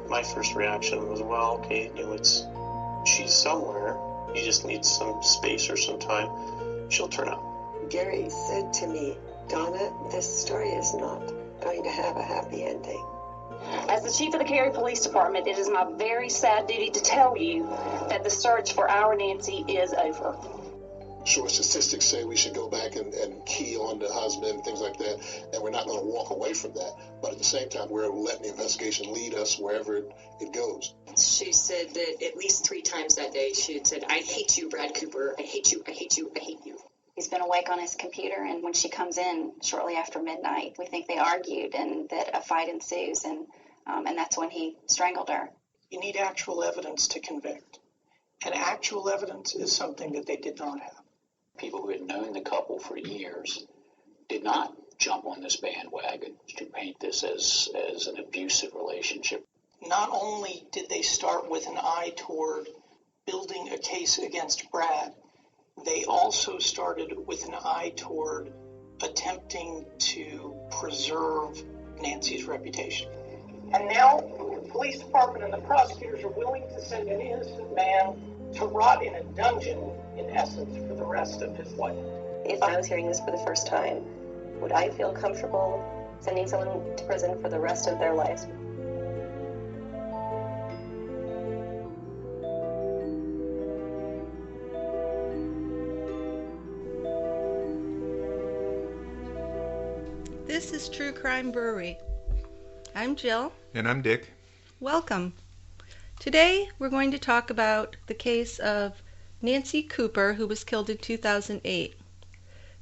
My first reaction was, well, okay, she's somewhere. You just need some space or some time. She'll turn up. Gary said to me, Donna, this story is not going to have a happy ending. As the chief of the Cary Police Department, it is my very sad duty to tell you that the search for our Nancy is over. Sure, statistics say we should go back and key on the husband, things like that, and we're not going to walk away from that. But at the same time, we're letting the investigation lead us wherever it goes. She said that at least 3 times that day she had said, I hate you, Brad Cooper. I hate you, I hate you, I hate you. He's been awake on his computer, and when she comes in shortly after midnight, we think they argued and that a fight ensues, and that's when he strangled her. You need actual evidence to convict, and actual evidence is something that they did not have. People who had known the couple for years did not jump on this bandwagon to paint this as an abusive relationship. Not only did they start with an eye toward building a case against Brad, they also started with an eye toward attempting to preserve Nancy's reputation. And now the police department and the prosecutors are willing to send an innocent man to rot in a dungeon, in essence, for the rest of his life. If I was hearing this for the first time, would I feel comfortable sending someone to prison for the rest of their lives? This is True Crime Brewery. I'm Jill. And I'm Dick. Welcome. Today we're going to talk about the case of Nancy Cooper, who was killed in 2008.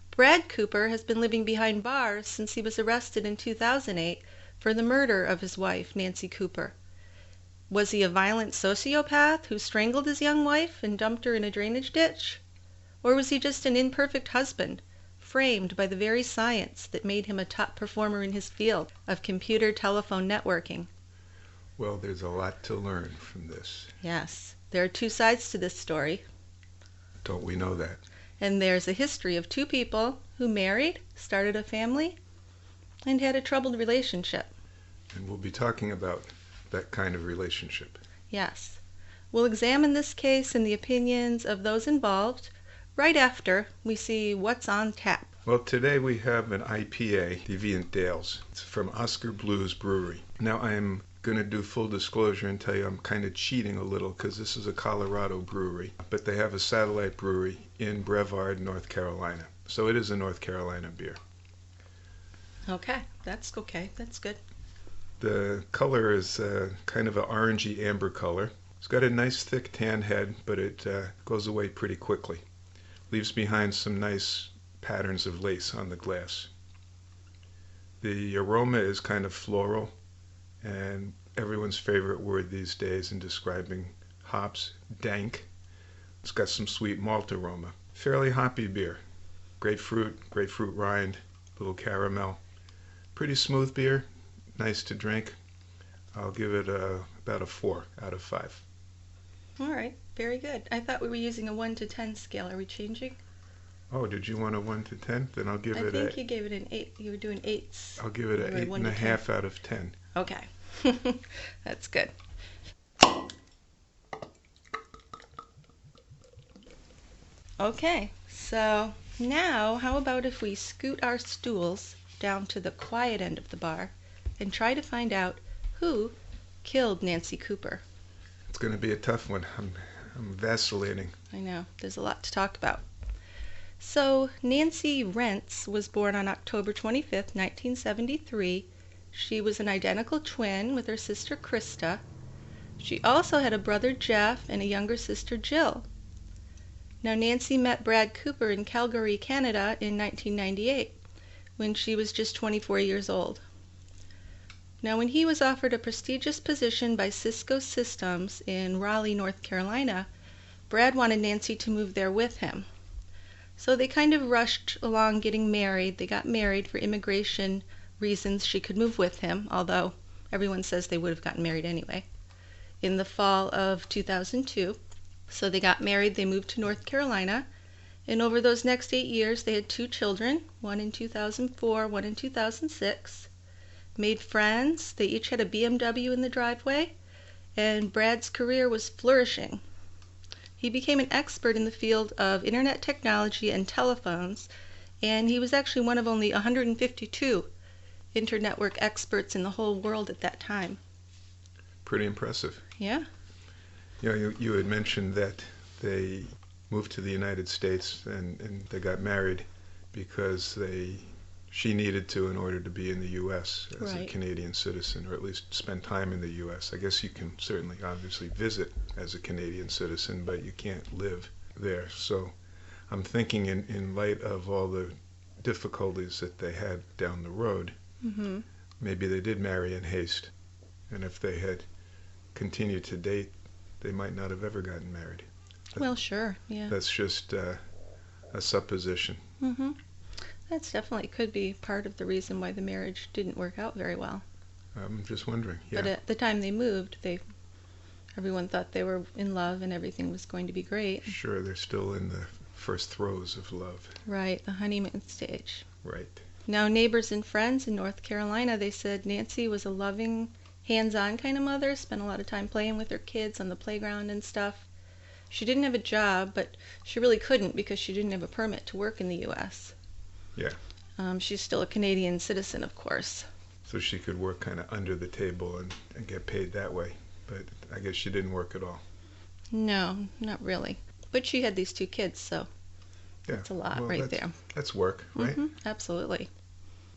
Brad Cooper has been living behind bars since he was arrested in 2008 for the murder of his wife, Nancy Cooper. Was he a violent sociopath who strangled his young wife and dumped her in a drainage ditch? Or was he just an imperfect husband, framed by the very science that made him a top performer in his field of computer telephone networking? Well, there's a lot to learn from this. Yes, there are 2 sides to this story. Don't we know that? And there's a history of 2 people who married, started a family, and had a troubled relationship. And we'll be talking about that kind of relationship. Yes. We'll examine this case and the opinions of those involved right after we see what's on tap. Well, today we have an IPA, Deviant Dales. It's from Oscar Blues Brewery. Now, I'm going to do full disclosure and tell you I'm kind of cheating a little because this is a Colorado brewery, but they have a satellite brewery in Brevard, North Carolina. So it is a North Carolina beer. Okay. That's good. The color is kind of an orangey amber color. It's got a nice thick tan head, but it goes away pretty quickly. Leaves behind some nice patterns of lace on the glass. The aroma is kind of floral, and everyone's favorite word these days in describing hops, dank. It's got some sweet malt aroma. Fairly hoppy beer. Grapefruit rind, little caramel. Pretty smooth beer, nice to drink. I'll give it about a 4 out of 5. All right, very good. I thought we were using a 1 to 10 scale. Are we changing? Oh, did you want a 1 to 10? Then I'll give it I think you gave it an 8. You were doing 8s. I'll give it an 8.5 out of 10. Okay. That's good. Okay, so now how about if we scoot our stools down to the quiet end of the bar and try to find out who killed Nancy Cooper. It's going to be a tough one. I'm vacillating. I know. There's a lot to talk about. So, Nancy Rentz was born on October 25th, 1973. She was an identical twin with her sister Krista. She also had a brother Jeff and a younger sister Jill. Now, Nancy met Brad Cooper in Calgary, Canada in 1998 when she was just 24 years old. Now, when he was offered a prestigious position by Cisco Systems in Raleigh, North Carolina, Brad wanted Nancy to move there with him. So they kind of rushed along getting married. They got married for immigration reasons. She could move with him, although everyone says they would have gotten married anyway, in the fall of 2002. So they got married, they moved to North Carolina, and over those next 8 years they had 2 children, one in 2004, one in 2006. Made friends. They each had a BMW in the driveway. and Brad's career was flourishing. He became an expert in the field of internet technology and telephones, and he was actually one of only 152 internetwork experts in the whole world at that time. Pretty impressive. Yeah. You know, you had mentioned that they moved to the United States and they got married because she needed to in order to be in the U.S. as a Right. Canadian citizen, or at least spend time in the U.S. I guess you can certainly obviously visit as a Canadian citizen, but you can't live there. So I'm thinking in light of all the difficulties that they had down the road, Mm-hmm. maybe they did marry in haste. And if they had continued to date, they might not have ever gotten married. Well, sure, yeah. That's just a supposition. Mm-hmm. That's definitely could be part of the reason why the marriage didn't work out very well. I'm just wondering. Yeah. But at the time they moved, everyone thought they were in love and everything was going to be great. Sure, they're still in the first throes of love. Right, the honeymoon stage. Right. Now, neighbors and friends in North Carolina, they said Nancy was a loving, hands-on kind of mother, spent a lot of time playing with her kids on the playground and stuff. She didn't have a job, but she really couldn't because she didn't have a permit to work in the U.S. Yeah. She's still a Canadian citizen, of course. So she could work kind of under the table and get paid that way. But I guess she didn't work at all. No, not really. But she had these 2 kids, so Yeah. that's a lot Well, right there. That's work, right? Mm-hmm, absolutely.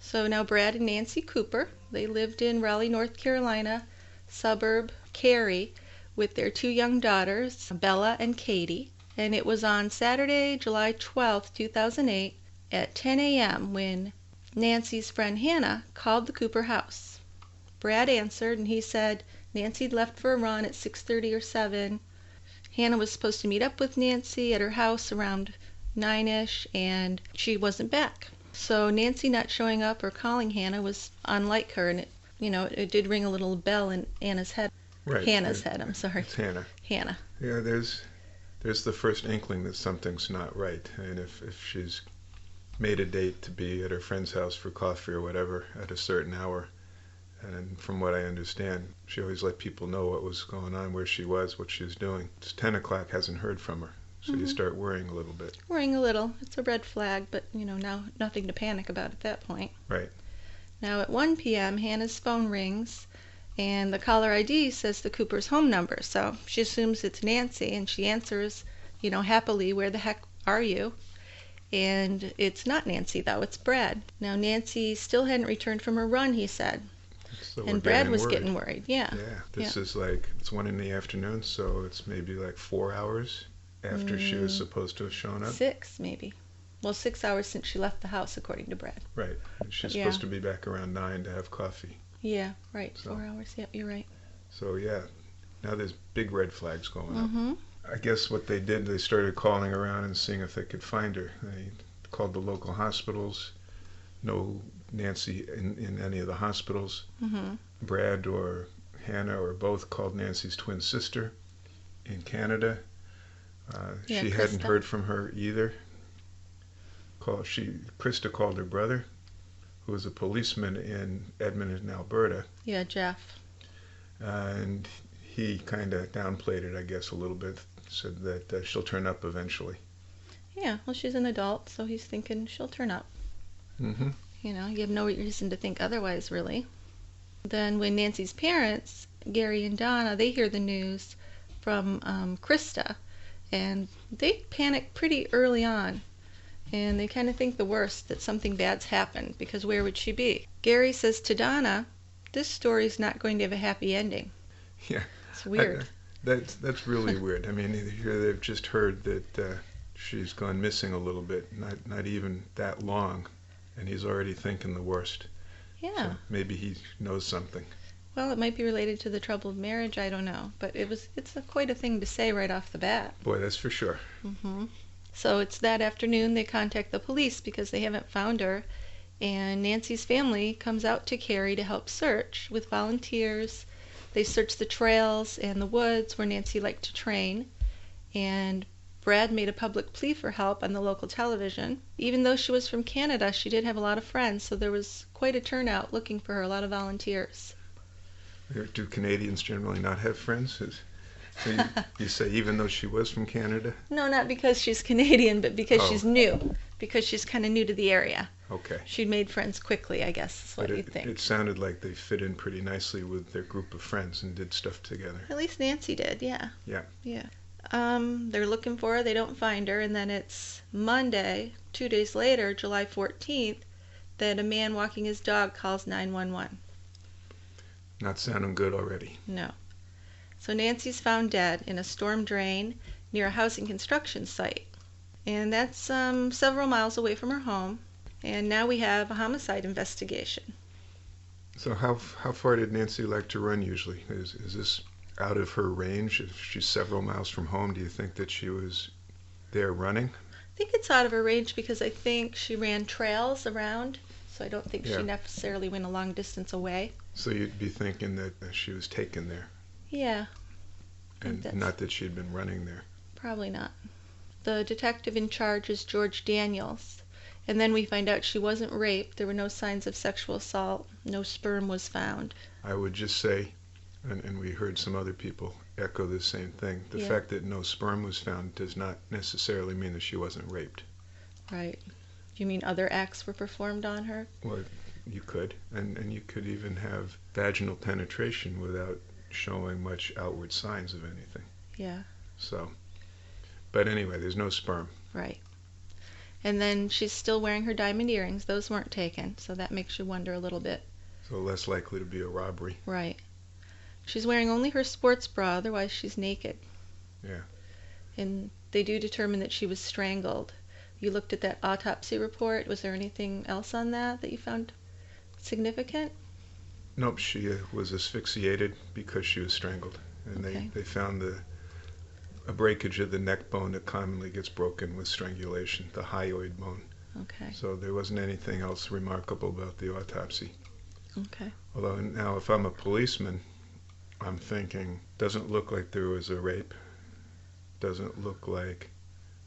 So now Brad and Nancy Cooper, they lived in Raleigh, North Carolina, suburb Cary, with their 2 young daughters, Bella and Katie. And it was on Saturday, July 12th, 2008, at 10 a.m. when Nancy's friend Hannah called the Cooper house. Brad answered, and he said Nancy'd left for a run at 6:30 or 7. Hannah was supposed to meet up with Nancy at her house around 9-ish, and she wasn't back. So Nancy not showing up or calling Hannah was unlike her, and it did ring a little bell in Anna's head. Right. Hannah's head, I'm sorry. It's Hannah. Hannah. Yeah, there's the first inkling that something's not right. And if she's made a date to be at her friend's house for coffee or whatever at a certain hour, and from what I understand, she always let people know what was going on, where she was, what she was doing. It's 10 o'clock, hasn't heard from her. So you start worrying a little bit. Worrying a little. It's a red flag, but now nothing to panic about at that point. Right. Now at 1 p.m., Hannah's phone rings, and the caller ID says the Cooper's home number. So she assumes it's Nancy, and she answers, happily, "Where the heck are you?" And it's not Nancy, though. It's Brad. Now Nancy still hadn't returned from her run, he said. So And Brad was getting worried. Yeah. Yeah. This is it's 1 in the afternoon, so it's maybe like 4 hours after she was supposed to have shown up. 6, maybe. Well, 6 hours since she left the house, according to Brad. Right. She's Yeah. supposed to be back around 9 to have coffee. Yeah, right. So- 4 hours. Yep, you're right. So yeah, now there's big red flags going up. Mm-hmm. I guess what they did, they started calling around and seeing if they could find her. They called the local hospitals. No Nancy in any of the hospitals. Mm-hmm. Brad or Hannah or both called Nancy's twin sister in Canada. Yeah, She hadn't Krista. heard from her either. Krista called her brother, who was a policeman in Edmonton, Alberta, Yeah, Jeff. and he kind of downplayed it, I guess, a little bit. Said that she'll turn up eventually. Yeah, well, she's an adult, so he's thinking she'll turn up. Mm-hmm. You have no reason to think otherwise, really. Then when Nancy's parents, Gary and Donna, they hear the news from Krista, and they panic pretty early on. And they kind of think the worst, that something bad's happened, because where would she be? Gary says to Donna, this story's not going to have a happy ending. Yeah. It's weird. That's really weird. I mean, here they've just heard that she's gone missing a little bit, not even that long, and he's already thinking the worst. Yeah. So maybe he knows something. Well, it might be related to the troubled marriage, I don't know. But it's quite a thing to say right off the bat. Boy, that's for sure. Mm-hmm. So it's that afternoon they contact the police because they haven't found her, and Nancy's family comes out to Cary to help search with volunteers. They search the trails and the woods where Nancy liked to train, and Brad made a public plea for help on the local television. Even though she was from Canada, she did have a lot of friends, so there was quite a turnout looking for her, a lot of volunteers. Do Canadians generally not have friends? So you say even though she was from Canada? No, not because she's Canadian, but because Oh. she's new. Because she's kind of new to the area. Okay. She made friends quickly, I guess, is what you think. It sounded like they fit in pretty nicely with their group of friends and did stuff together. At least Nancy did, yeah. Yeah. Yeah. They're looking for her, they don't find her, and then it's Monday, 2 days later, July 14th, that a man walking his dog calls 911. Not sounding good already. No. So Nancy's found dead in a storm drain near a housing construction site. And that's several miles away from her home. And now we have a homicide investigation. So how far did Nancy like to run usually? Is this out of her range? If she's several miles from home, do you think that she was there running? I think it's out of her range because I think she ran trails around. So I don't think she necessarily went a long distance away. So you'd be thinking that she was taken there. Yeah. And not that she'd been running there. Probably not. The detective in charge is George Daniels. And then we find out she wasn't raped. There were no signs of sexual assault. No sperm was found. I would just say, and we heard some other people echo the same thing, the fact that no sperm was found does not necessarily mean that she wasn't raped. Right. You mean other acts were performed on her? Well, you could. And you could even have vaginal penetration without showing much outward signs of anything. Yeah. So, but anyway, there's no sperm. Right. And then she's still wearing her diamond earrings. Those weren't taken, so that makes you wonder a little bit. So less likely to be a robbery. Right. She's wearing only her sports bra, otherwise she's naked. Yeah. And they do determine that she was strangled. You looked at that autopsy report. Was there anything else on that you found significant? Nope, she was asphyxiated because she was strangled. And they found a breakage of the neck bone that commonly gets broken with strangulation, the hyoid bone. Okay. So there wasn't anything else remarkable about the autopsy. Okay. Although now if I'm a policeman, I'm thinking, doesn't look like there was a rape. Doesn't look like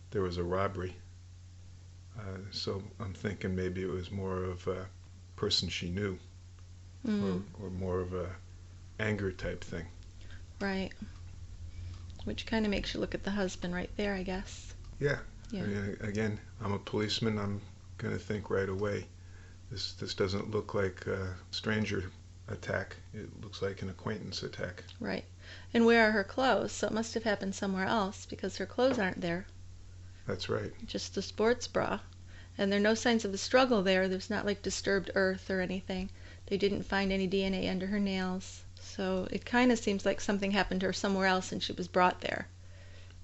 there was a robbery. So I'm thinking maybe it was more of a person she knew. Or more of a anger type thing. Right. Which kind of makes you look at the husband right there, I guess. Yeah. I mean, again, I'm a policeman. I'm going to think right away, this doesn't look like a stranger attack. It looks like an acquaintance attack. Right. And where are her clothes? So it must have happened somewhere else because her clothes aren't there. That's right. Just the sports bra. And there are no signs of a struggle there. There's not like disturbed earth or anything. They didn't find any DNA under her nails. So it kind of seems like something happened to her somewhere else and she was brought there.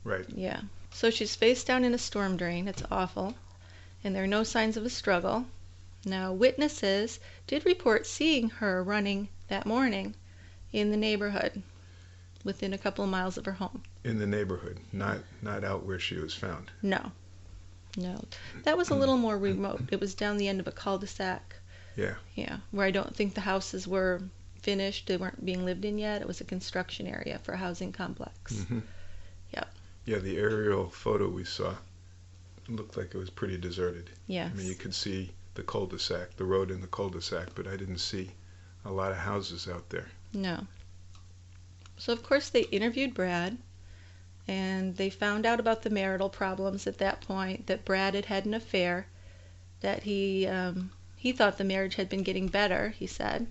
Right. Yeah. So she's face down in a storm drain. It's awful. And there are no signs of a struggle. Now, witnesses did report seeing her running that morning in the neighborhood within a couple of miles of her home. In the neighborhood, not out where she was found. No. That was a little more remote. It was down the end of a cul-de-sac. Yeah. Yeah, where I don't think the houses were finished. They weren't being lived in yet. It was a construction area for a housing complex. Mm-hmm. Yep. Yeah, the aerial photo we saw looked like it was pretty deserted. Yes. I mean, you could see the cul-de-sac, the road in the cul-de-sac, but I didn't see a lot of houses out there. No. So, of course, they interviewed Brad, and they found out about the marital problems at that point, that Brad had had an affair, that he thought the marriage had been getting better, he said.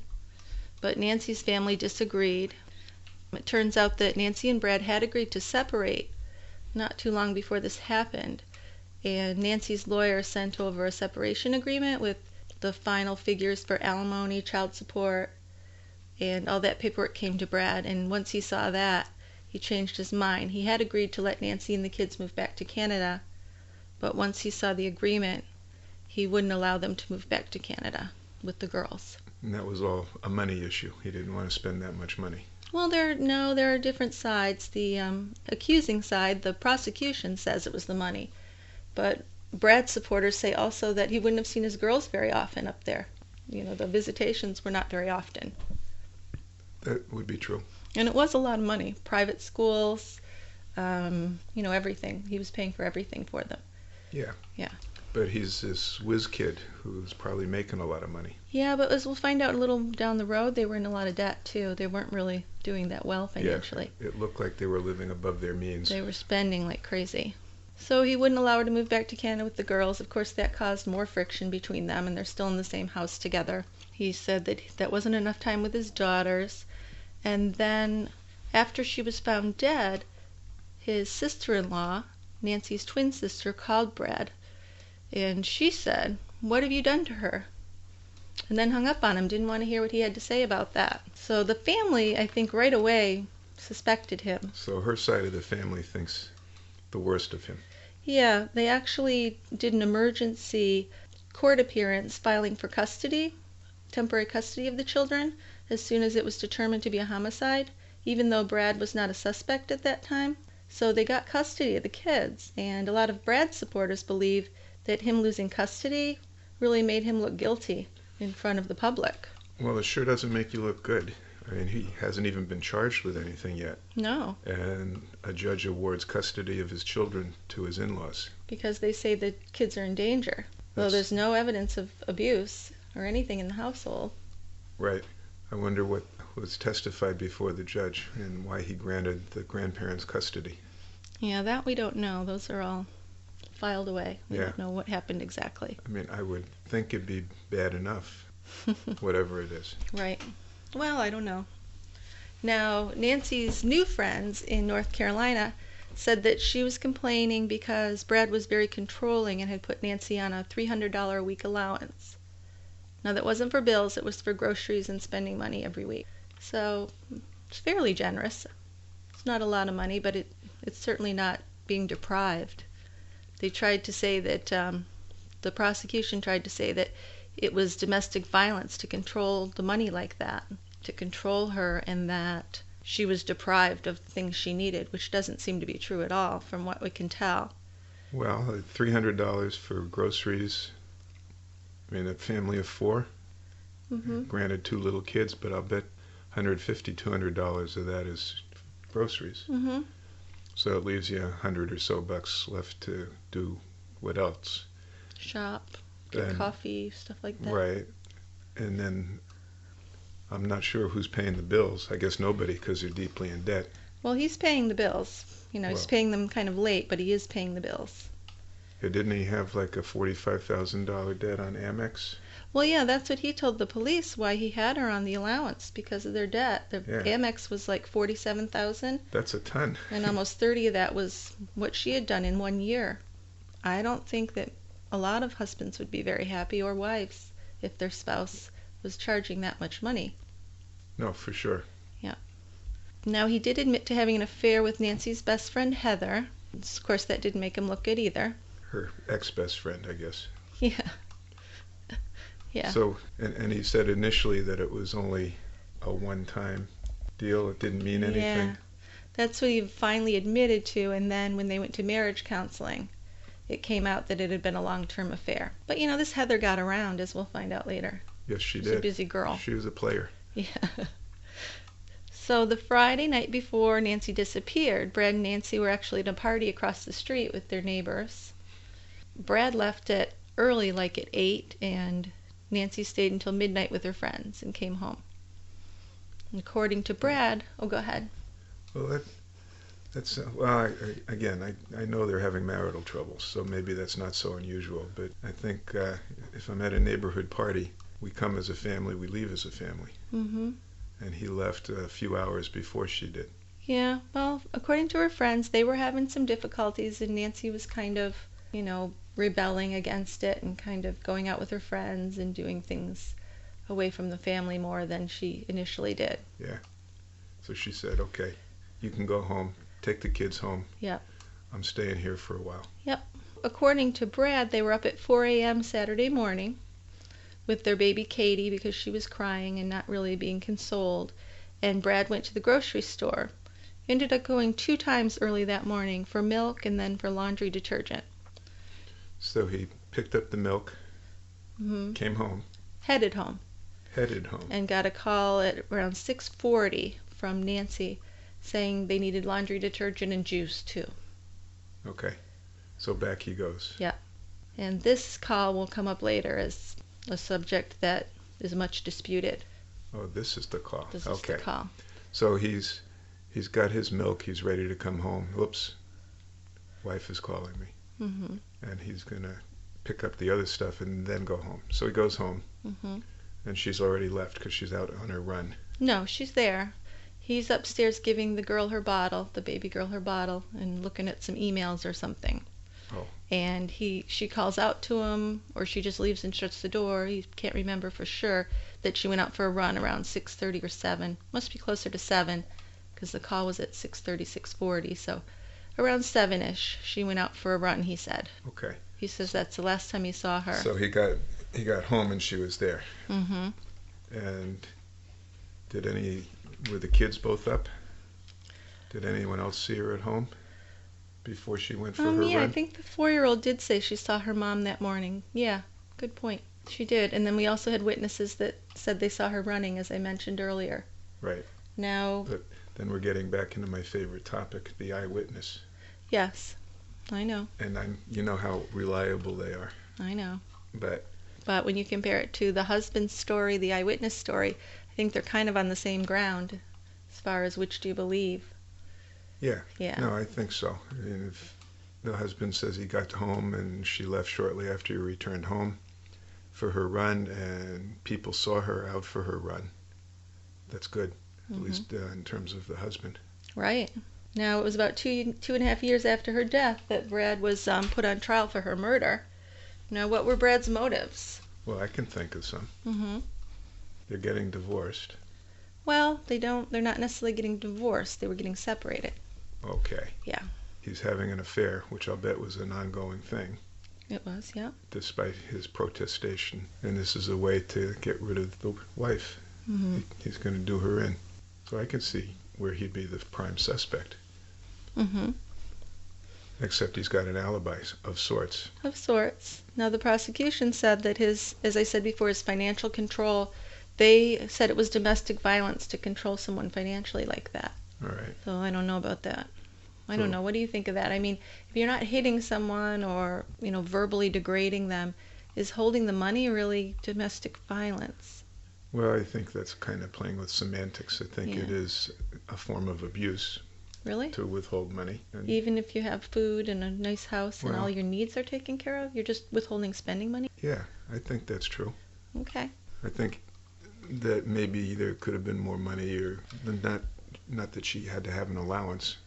But Nancy's family disagreed. It turns out that Nancy and Brad had agreed to separate not too long before this happened. And Nancy's lawyer sent over a separation agreement with the final figures for alimony, child support, and all that paperwork came to Brad. And once he saw that, he changed his mind. He had agreed to let Nancy and the kids move back to Canada, but once he saw the agreement, he wouldn't allow them to move back to Canada with the girls. And that was all a money issue. He didn't want to spend that much money. Well, there are different sides. The accusing side, the prosecution, says it was the money. But Brad's supporters say also that he wouldn't have seen his girls very often up there. You know, the visitations were not very often. That would be true. And it was a lot of money. Private schools, everything. He was paying for everything for them. Yeah. Yeah. But he's this whiz kid who's probably making a lot of money. Yeah, but as we'll find out a little down the road, they were in a lot of debt too. They weren't really doing that well financially. Yeah, it looked like they were living above their means. They were spending like crazy. So he wouldn't allow her to move back to Canada with the girls. Of course, that caused more friction between them, and they're still in the same house together. He said that that wasn't enough time with his daughters. And then, after she was found dead, his sister-in-law, Nancy's twin sister, called Brad, and she said, "What have you done to her?" And then hung up on him, didn't want to hear what he had to say about that. So the family, I think, right away suspected him. So her side of the family thinks the worst of him. Yeah, they actually did an emergency court appearance filing for custody, temporary custody of the children, as soon as it was determined to be a homicide, even though Brad was not a suspect at that time. So they got custody of the kids, and a lot of Brad's supporters believe that him losing custody really made him look guilty in front of the public. Well, it sure doesn't make you look good. I mean, he hasn't even been charged with anything yet. No. And a judge awards custody of his children to his in-laws. Because they say the kids are in danger, though there's no evidence of abuse or anything in the household. Right. I wonder what was testified before the judge and why he granted the grandparents custody. Yeah, that we don't know. Those are all filed away. We Yeah. don't know what happened exactly. I mean, I would think it'd be bad enough, whatever it is. Right. Well, I don't know. Now, Nancy's new friends in North Carolina said that she was complaining because Brad was very controlling and had put Nancy on a $300 a week allowance. Now, that wasn't for bills, it was for groceries and spending money every week. So, it's fairly generous. It's not a lot of money, but it's certainly not being deprived. They tried to say that, the prosecution tried to say that it was domestic violence to control the money like that, to control her, and that she was deprived of the things she needed, which doesn't seem to be true at all from what we can tell. Well, $300 for groceries. I mean, a family of four. Mm-hmm. Granted, 2 little kids, but I'll bet $150, $200 of that is groceries. Mm-hmm. So it leaves you $100 or so bucks left to do what else? Shop, get coffee, stuff like that. Right. And then I'm not sure who's paying the bills. I guess nobody, because they're deeply in debt. Well, he's paying the bills. You know, he's paying them kind of late, but he is paying the bills. Yeah, didn't he have like a $45,000 debt on Amex? Well, yeah, that's what he told the police, why he had her on the allowance, because of their debt. The Amex was like $47,000. That's a ton. And almost 30 of that was what she had done in 1 year. I don't think that a lot of husbands would be very happy, or wives, if their spouse was charging that much money. No, for sure. Yeah. Now, he did admit to having an affair with Nancy's best friend, Heather. Of course, that didn't make him look good either. Her ex-best friend, I guess. Yeah. Yeah. So, and he said initially that it was only a one-time deal. It didn't mean anything. Yeah. That's what he finally admitted to, and then when they went to marriage counseling, it came out that it had been a long-term affair. But, you know, this Heather got around, as we'll find out later. Yes, she She's did. a busy girl. She was a player. Yeah. So the Friday night before Nancy disappeared, Brad and Nancy were actually at a party across the street with their neighbors. Brad left it early, like at 8, and Nancy stayed until midnight with her friends and came home. And according to Brad, go ahead. Well, that's well. I know they're having marital troubles, so maybe that's not so unusual. But I think if I'm at a neighborhood party, we come as a family, we leave as a family. Mm-hmm. And he left a few hours before she did. Yeah, well, according to her friends, they were having some difficulties, and Nancy was kind of, you know, rebelling against it and kind of going out with her friends and doing things away from the family more than she initially did. Yeah. So she said, okay, you can go home, take the kids home. Yep. I'm staying here for a while. Yep. According to Brad, they were up at 4 a.m. Saturday morning with their baby Katie because she was crying and not really being consoled. And Brad went to the grocery store. He ended up going 2 times early that morning for milk and then for laundry detergent. So he picked up the milk, came home. Headed home. And got a call at around 6:40 from Nancy saying they needed laundry detergent and juice too. Okay. So back he goes. Yeah. And this call will come up later as a subject that is much disputed. Oh, this is the call. This is the call. So he's got his milk. He's ready to come home. Whoops, wife is calling me. Mm-hmm. And he's gonna pick up the other stuff and then go home. So he goes home, Mm-hmm. and she's already left because she's out on her run. No, she's there. He's upstairs giving the girl her bottle, the baby girl her bottle, and looking at some emails or something. Oh. And she calls out to him, or she just leaves and shuts the door. He can't remember for sure that she went out for a run around 6:30 or 7. Must be closer to 7, because the call was at 6:30, 6:40. So around 7-ish, she went out for a run, he said. Okay. He says that's the last time he saw her. So he got home and she was there. Mm-hmm. And were the kids both up? Did anyone else see her at home before she went for her Yeah, run? I think the 4-year-old did say she saw her mom that morning. Yeah, good point. She did. And then we also had witnesses that said they saw her running, as I mentioned earlier. Right. Now, But then we're getting back into my favorite topic, the eyewitness. yes, I know. And you know how reliable they are. I know. But when you compare it to the husband's story, the eyewitness story, I think they're kind of on the same ground as far as which do you believe. yeah. Yeah. No, I think so. I mean, if the husband says he got home and she left shortly after he returned home for her run, and people saw her out for her run, that's good, at least in terms of the husband. Right. Now, it was about 2.5 years after her death that Brad was put on trial for her murder. Now, what were Brad's motives? Well, I can think of some. Mm-hmm. They're getting divorced. Well, they're not necessarily getting divorced. They were getting separated. Okay. Yeah. He's having an affair, which I'll bet was an ongoing thing, It was, yeah. despite his protestation. And this is a way to get rid of the wife. Mm-hmm. He's going to do her in. So I can see where he'd be the prime suspect. Mm-hmm. Except he's got an alibi of sorts. Of sorts. Now, the prosecution said that as I said before, his financial control, they said it was domestic violence to control someone financially like that. All right. So I don't know about that. I don't know. What do you think of that? I mean, if you're not hitting someone or, verbally degrading them, is holding the money really domestic violence? Well, I think that's kind of playing with semantics. I think Yeah. it is a form of abuse Really? to withhold money. And Even if you have food and a nice house and Well- all your needs are taken care of, you're just withholding spending money? yeah, I think that's true. Okay. I think that maybe there could have been more money, or not that she had to have an allowance.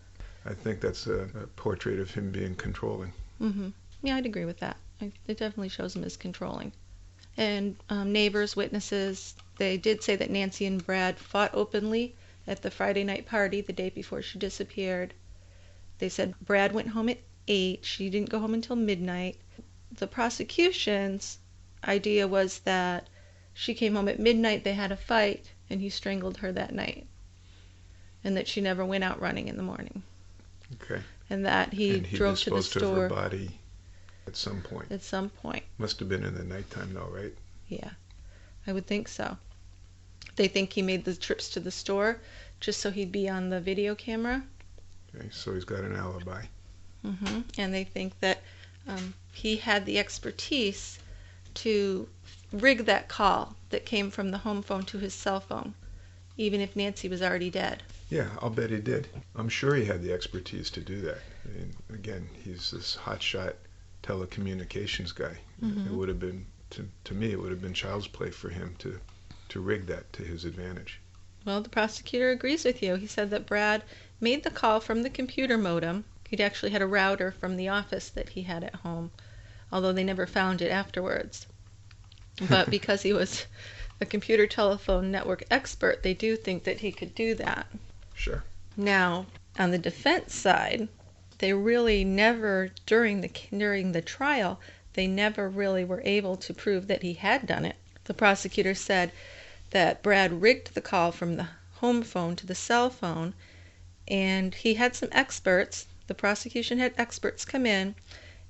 I think that's a portrait of him being controlling. Mm-hmm. Yeah, I'd agree with that. It definitely shows him as controlling. And neighbors, witnesses, they did say that Nancy and Brad fought openly at the Friday night party the day before she disappeared. They said Brad went home at 8. She didn't go home until midnight. The prosecution's idea was that she came home at midnight, they had a fight, and he strangled her that night. And that she never went out running in the morning. Okay. And that he drove to the disposed of store her body at some point. at some point. Must have been in the nighttime, though, right? Yeah, I would think so. They think he made the trips to the store just so he'd be on the video camera. Okay, so he's got an alibi. Mm-hmm. And they think that he had the expertise to rig that call that came from the home phone to his cell phone, even if Nancy was already dead. Yeah, I'll bet he did. I'm sure he had the expertise to do that. I mean, again, he's this hotshot telecommunications guy. Mm-hmm. It would have been, to me, it would have been child's play for him to rig that to his advantage. Well, the prosecutor agrees with you. He said that Brad made the call from the computer modem. He'd actually had a router from the office that he had at home, although they never found it afterwards. But because he was a computer telephone network expert, they do think that he could do that. Sure. Now, on the defense side, they really never, during the trial, they never really were able to prove that he had done it. The prosecutor said that Brad rigged the call from the home phone to the cell phone, and he had some experts, the prosecution had experts come in,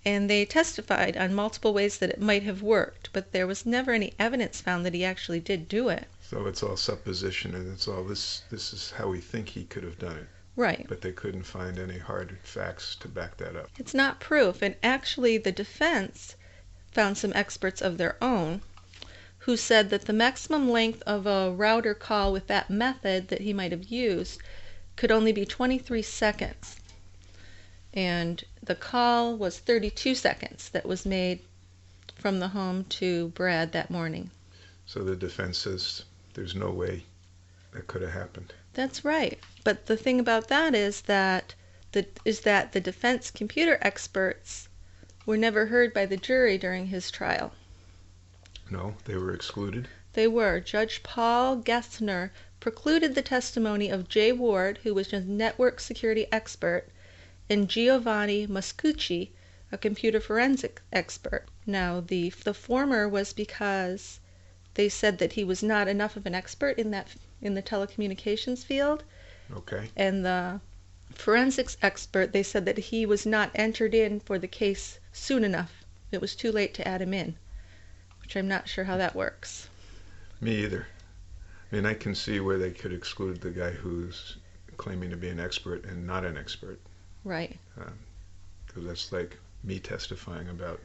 and they testified on multiple ways that it might have worked, but there was never any evidence found that he actually did do it. So it's all supposition, and it's all this is how we think he could have done it. Right. But they couldn't find any hard facts to back that up. It's not proof, and actually the defense found some experts of their own who said that the maximum length of a router call with that method that he might have used could only be 23 seconds. And the call was 32 seconds that was made from the home to Brad that morning. So the defense says there's no way that could have happened. That's right. But the thing about that is that the defense computer experts were never heard by the jury during his trial. No, they were excluded? They were. Judge Paul Gessner precluded the testimony of Jay Ward, who was a network security expert, and Giovanni Moscucci, a computer forensic expert. Now, the former was because they said that he was not enough of an expert in the telecommunications field. Okay. And the forensics expert, they said that he was not entered in for the case soon enough. It was too late to add him in, which I'm not sure how that works. Me either. I mean, I can see where they could exclude the guy who's claiming to be an expert and not an expert. Right. Because that's like me testifying about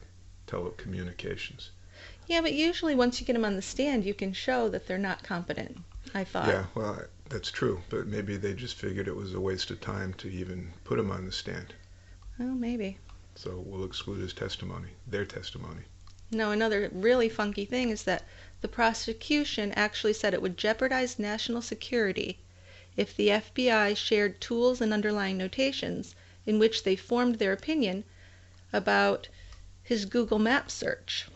telecommunications. Yeah, but usually once you get them on the stand, you can show that they're not competent, I thought. Yeah, well, that's true. But maybe they just figured it was a waste of time to even put him on the stand. Well, maybe. So we'll exclude his testimony, their testimony. No, another really funky thing is that the prosecution actually said it would jeopardize national security if the FBI shared tools and underlying notations in which they formed their opinion about his Google Maps search.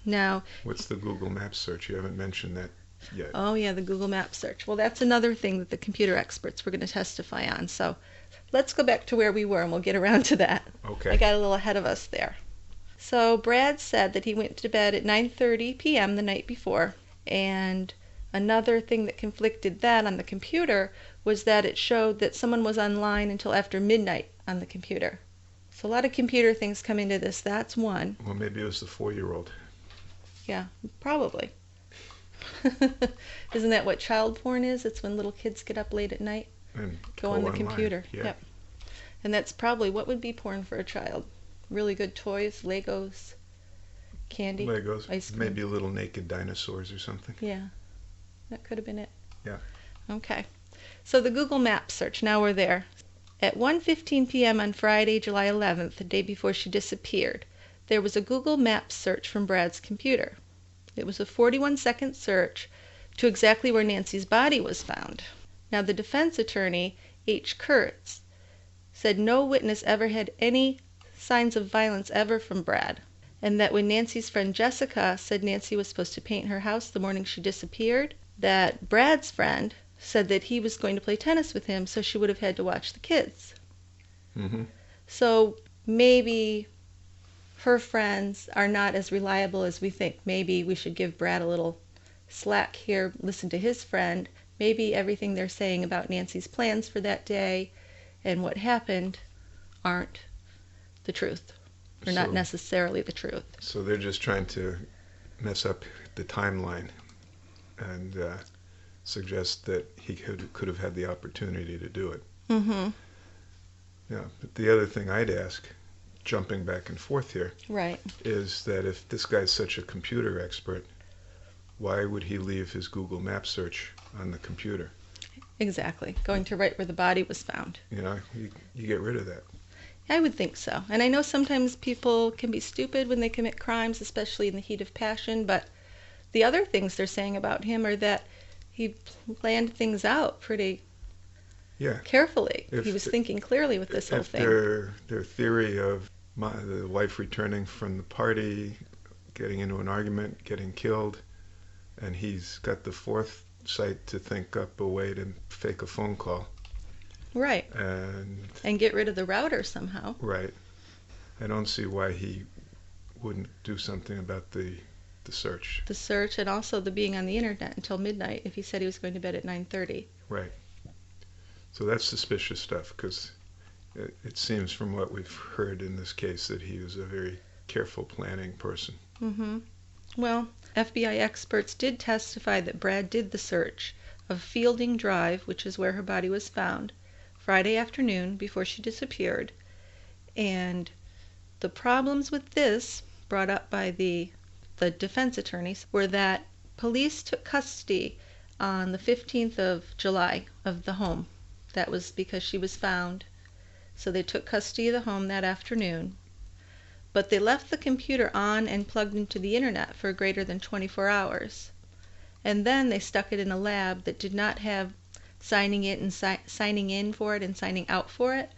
Now, what's the Google Maps search? You haven't mentioned that yet. Oh yeah, the Google Maps search. Well, that's another thing that the computer experts were going to testify on. So let's go back to where we were and we'll get around to that. Okay. I got a little ahead of us there. So Brad said that he went to bed at 9:30 p.m. the night before, and another thing that conflicted that on the computer was that it showed that someone was online until after midnight on the computer. So a lot of computer things come into this. That's one. Well, maybe it was the 4-year-old. Yeah, probably. Isn't that what child porn is? It's when little kids get up late at night and go on the online. computer. Yeah. Yep. And that's probably what would be porn for a child. Really good toys, Legos, candy, Legos, ice cream. maybe little naked dinosaurs or something. Yeah, that could have been it. Yeah. Okay. So the Google Maps search, now we're there. At 1:15 p.m. on Friday, July 11th, the day before she disappeared, there was a Google Maps search from Brad's computer. It was a 41-second search to exactly where Nancy's body was found. Now, the defense attorney, H. Kurtz, said no witness ever had any signs of violence ever from Brad, and that when Nancy's friend Jessica said Nancy was supposed to paint her house the morning she disappeared, that Brad's friend said that he was going to play tennis with him, so she would have had to watch the kids. Mm-hmm. So maybe her friends are not as reliable as we think. Maybe we should give Brad a little slack here, listen to his friend. Maybe everything they're saying about Nancy's plans for that day and what happened aren't the truth, or not necessarily the truth. So they're just trying to mess up the timeline and suggest that he could have had the opportunity to do it. Mm-hmm. Yeah, but the other thing I'd ask, jumping back and forth here, right, is that if this guy's such a computer expert, why would he leave his Google Maps search on the computer? Exactly, going to right where the body was found. You know, you get rid of that. I would think so. And I know sometimes people can be stupid when they commit crimes, especially in the heat of passion, but the other things they're saying about him are that he planned things out pretty carefully. He was thinking clearly with this whole thing. Their theory of the wife returning from the party, getting into an argument, getting killed, and he's got the foresight to think up a way to fake a phone call. Right. And get rid of the router somehow. Right. I don't see why he wouldn't do something about the search. The search, and also the being on the internet until midnight if he said he was going to bed at 9:30. Right. So that's suspicious stuff, because it seems from what we've heard in this case that he was a very careful planning person. Mm-hmm. Well, FBI experts did testify that Brad did the search of Fielding Drive, which is where her body was found, Friday afternoon before she disappeared, and the problems with this brought up by the the defense attorneys, were that police took custody on the 15th of July of the home. That was because she was found. So they took custody of the home that afternoon. But they left the computer on and plugged into the internet for greater than 24 hours. And then they stuck it in a lab that did not have signing in for it and signing out for it.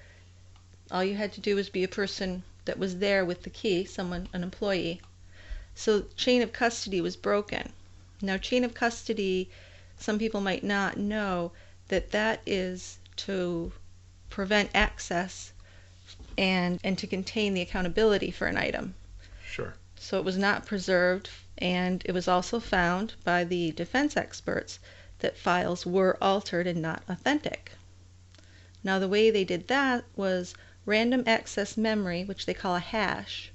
All you had to do was be a person that was there with the key, an employee. So chain of custody was broken. Now, chain of custody, some people might not know that is to prevent access and to contain the accountability for an item. Sure. So it was not preserved, and it was also found by the defense experts that files were altered and not authentic. Now, the way they did that was random access memory, which they call a hash.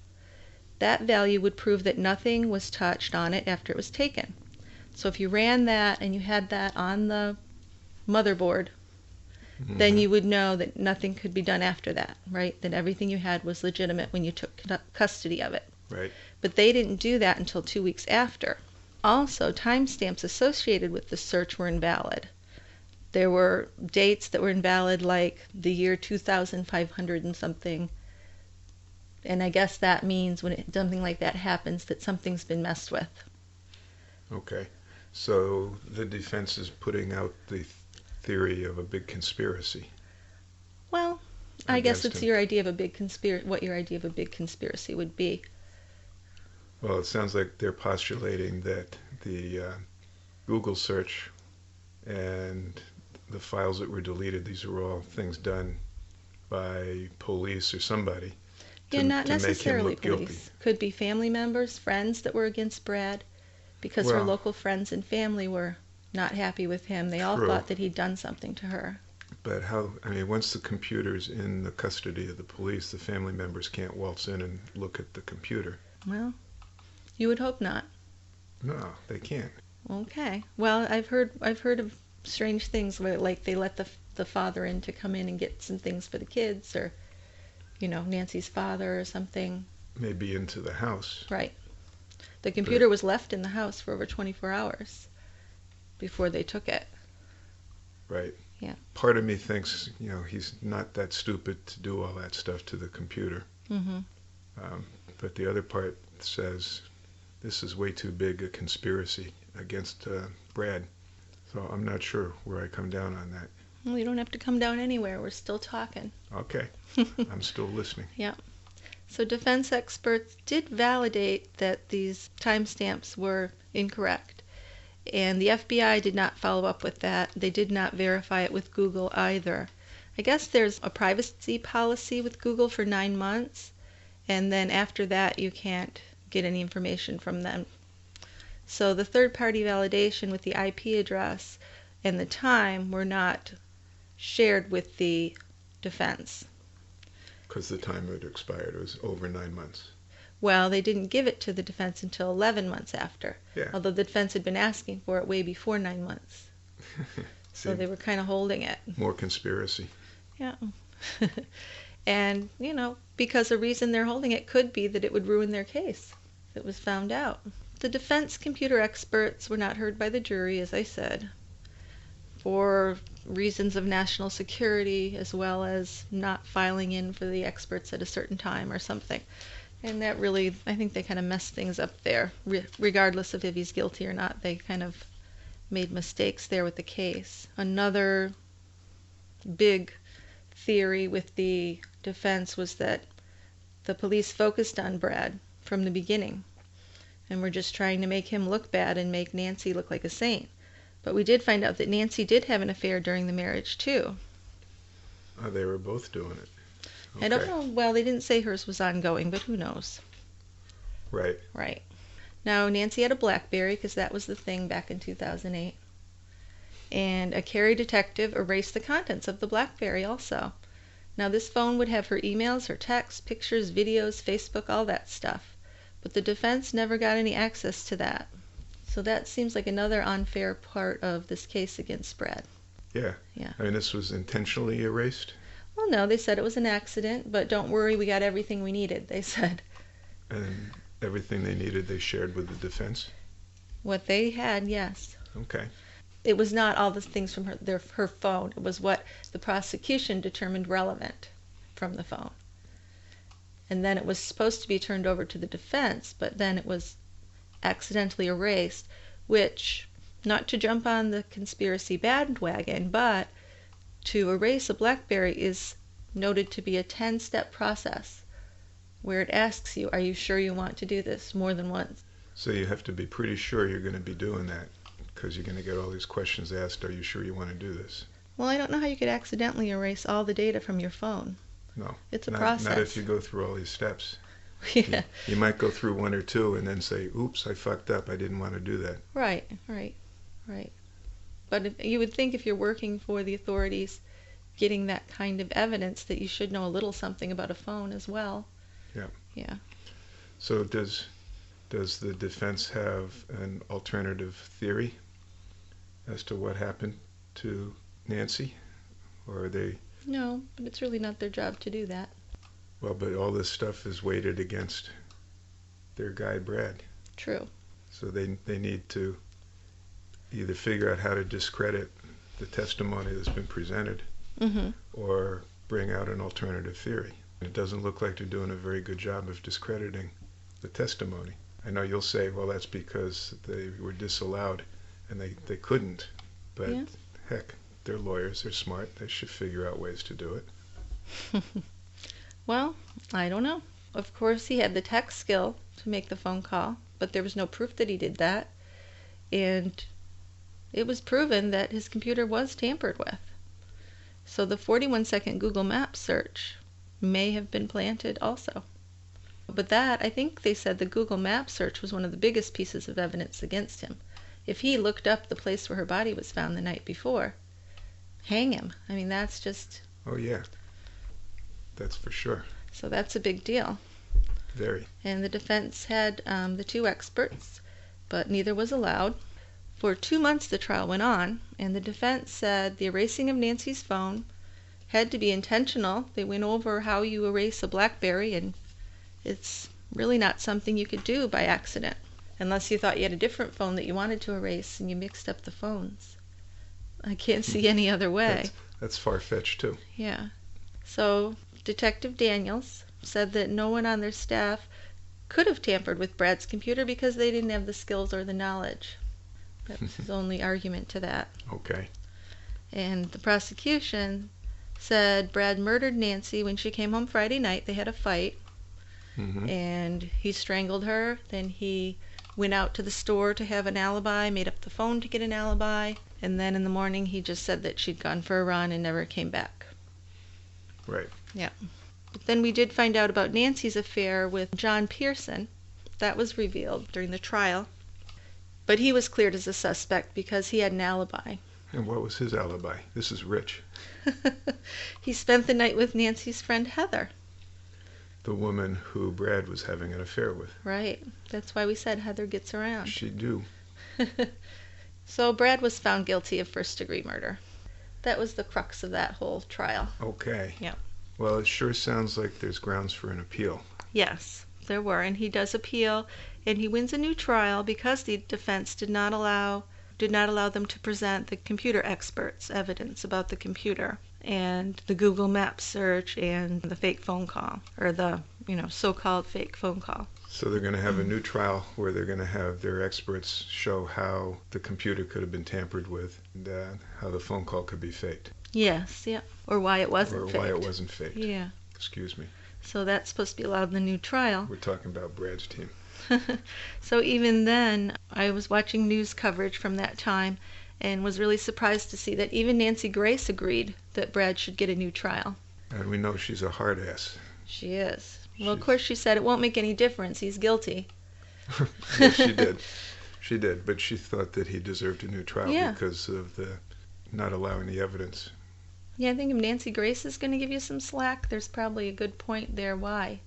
That value would prove that nothing was touched on it after it was taken. So if you ran that and you had that on the motherboard, then you would know that nothing could be done after that, right? That everything you had was legitimate when you took custody of it. Right. But they didn't do that until 2 weeks after. Also, timestamps associated with the search were invalid. There were dates that were invalid, like the year 2500 and something. And I guess that means when something like that happens that something's been messed with. Okay. So the defense is putting out the theory of a big conspiracy. Well, I guess it's him. your idea of a big conspiracy, what your idea of a big conspiracy would be. Well, it sounds like they're postulating that the Google search and the files that were deleted, these are all things done by police or somebody Not to make him necessarily look police. guilty. Could be family members, friends that were against Brad, because her local friends and family were not happy with him. They all thought that he'd done something to her. But once the computer's in the custody of the police, the family members can't waltz in and look at the computer. Well, you would hope not. No, they can't. Okay. Well, I've heard of strange things where, like, they let the father in to come in and get some things for the kids, or, Nancy's father or something. Maybe into the house. Right. The computer was left in the house for over 24 hours before they took it. Right. Yeah. Part of me thinks, he's not that stupid to do all that stuff to the computer. Mm-hmm. But the other part says this is way too big a conspiracy against Brad. So I'm not sure where I come down on that. Well, you don't have to come down anywhere. We're still talking. Okay. I'm still listening. Yeah. So defense experts did validate that these timestamps were incorrect. And the FBI did not follow up with that. They did not verify it with Google either. I guess there's a privacy policy with Google for 9 months. And then after that, you can't get any information from them. So the third-party validation with the IP address and the time were not shared with the defense. Because the time had expired. It was over 9 months. Well, they didn't give it to the defense until 11 months after. Yeah. Although the defense had been asking for it way before 9 months. So they were kind of holding it. More conspiracy. Yeah. And, because the reason they're holding it could be that it would ruin their case if it was found out. The defense computer experts were not heard by the jury, as I said, for reasons of national security, as well as not filing in for the experts at a certain time or something. And that really, I think they kind of messed things up there. Regardless of if he's guilty or not, they kind of made mistakes there with the case. Another big theory with the defense was that the police focused on Brad from the beginning and were just trying to make him look bad and make Nancy look like a saint. But we did find out that Nancy did have an affair during the marriage, too. They were both doing it. Okay. I don't know. Well, they didn't say hers was ongoing, but who knows? Right. Right. Now, Nancy had a BlackBerry because that was the thing back in 2008. And a Cary detective erased the contents of the BlackBerry also. Now, this phone would have her emails, her texts, pictures, videos, Facebook, all that stuff. But the defense never got any access to that. So that seems like another unfair part of this case against Brad. Yeah. Yeah. This was intentionally erased? Well, no, they said it was an accident, but don't worry, we got everything we needed, they said. And everything they needed they shared with the defense? What they had, yes. Okay. It was not all the things from her phone. It was what the prosecution determined relevant from the phone. And then it was supposed to be turned over to the defense, but then it was accidentally erased, which, not to jump on the conspiracy bandwagon, but to erase a BlackBerry is noted to be a 10-step process where it asks you, are you sure you want to do this, more than once? So you have to be pretty sure you're going to be doing that, because you're going to get all these questions asked, are you sure you want to do this? Well, I don't know how you could accidentally erase all the data from your phone. No. It's a process. Not if you go through all these steps. Yeah. You might go through one or two and then say, oops, I fucked up, I didn't want to do that. Right. But you would think if you're working for the authorities, getting that kind of evidence, that you should know a little something about a phone as well. Yeah. So does the defense have an alternative theory as to what happened to Nancy? Or are they... No, but it's really not their job to do that. Well, but all this stuff is weighted against their guy, Brad. True. So they need to either figure out how to discredit the testimony that's been presented, or bring out an alternative theory. It doesn't look like they're doing a very good job of discrediting the testimony. I know you'll say, well, that's because they were disallowed and they couldn't. But heck, they're lawyers, they're smart, they should figure out ways to do it. Well, I don't know. Of course, he had the tech skill to make the phone call, but there was no proof that he did that. And it was proven that his computer was tampered with. So the 41-second Google Maps search may have been planted also. But that, I think they said the Google Maps search was one of the biggest pieces of evidence against him. If he looked up the place where her body was found the night before, hang him. I mean, that's just... Oh, yeah. That's for sure. So that's a big deal. Very. And the defense had the two experts, but neither was allowed. For 2 months the trial went on, and the defense said the erasing of Nancy's phone had to be intentional. They went over how you erase a BlackBerry, and it's really not something you could do by accident, unless you thought you had a different phone that you wanted to erase and you mixed up the phones. I can't see any other way. That's far-fetched too. Yeah. So Detective Daniels said that no one on their staff could have tampered with Brad's computer because they didn't have the skills or the knowledge. That was his only argument to that. Okay. And the prosecution said Brad murdered Nancy when she came home Friday night. They had a fight, and he strangled her. Then he went out to the store to have an alibi, made up the phone to get an alibi, and then in the morning he just said that she'd gone for a run and never came back. Right. Yeah. But then we did find out about Nancy's affair with John Pearson. That was revealed during the trial. But he was cleared as a suspect because he had an alibi. And what was his alibi? This is rich. He spent the night with Nancy's friend Heather. The woman who Brad was having an affair with. Right. That's why we said Heather gets around. She do. So Brad was found guilty of first-degree murder. That was the crux of that whole trial. Okay. Yeah. Well, it sure sounds like there's grounds for an appeal. Yes, there were, and he does appeal, and he wins a new trial because the defense did not allow them to present the computer experts' evidence about the computer and the Google Maps search and the fake phone call, or the so-called fake phone call. So they're going to have a new trial where they're going to have their experts show how the computer could have been tampered with and how the phone call could be faked. Yes, yeah. Or why it wasn't faked. Or why it wasn't faked. Yeah. Excuse me. So that's supposed to be allowed in the new trial. We're talking about Brad's team. So even then, I was watching news coverage from that time and was really surprised to see that even Nancy Grace agreed that Brad should get a new trial. And we know she's a hard ass. She is. Well, of course, she said it won't make any difference. He's guilty. Well, she did. She did, but she thought that he deserved a new trial because of the not allowing the evidence. Yeah, I think if Nancy Grace is going to give you some slack, there's probably a good point there why.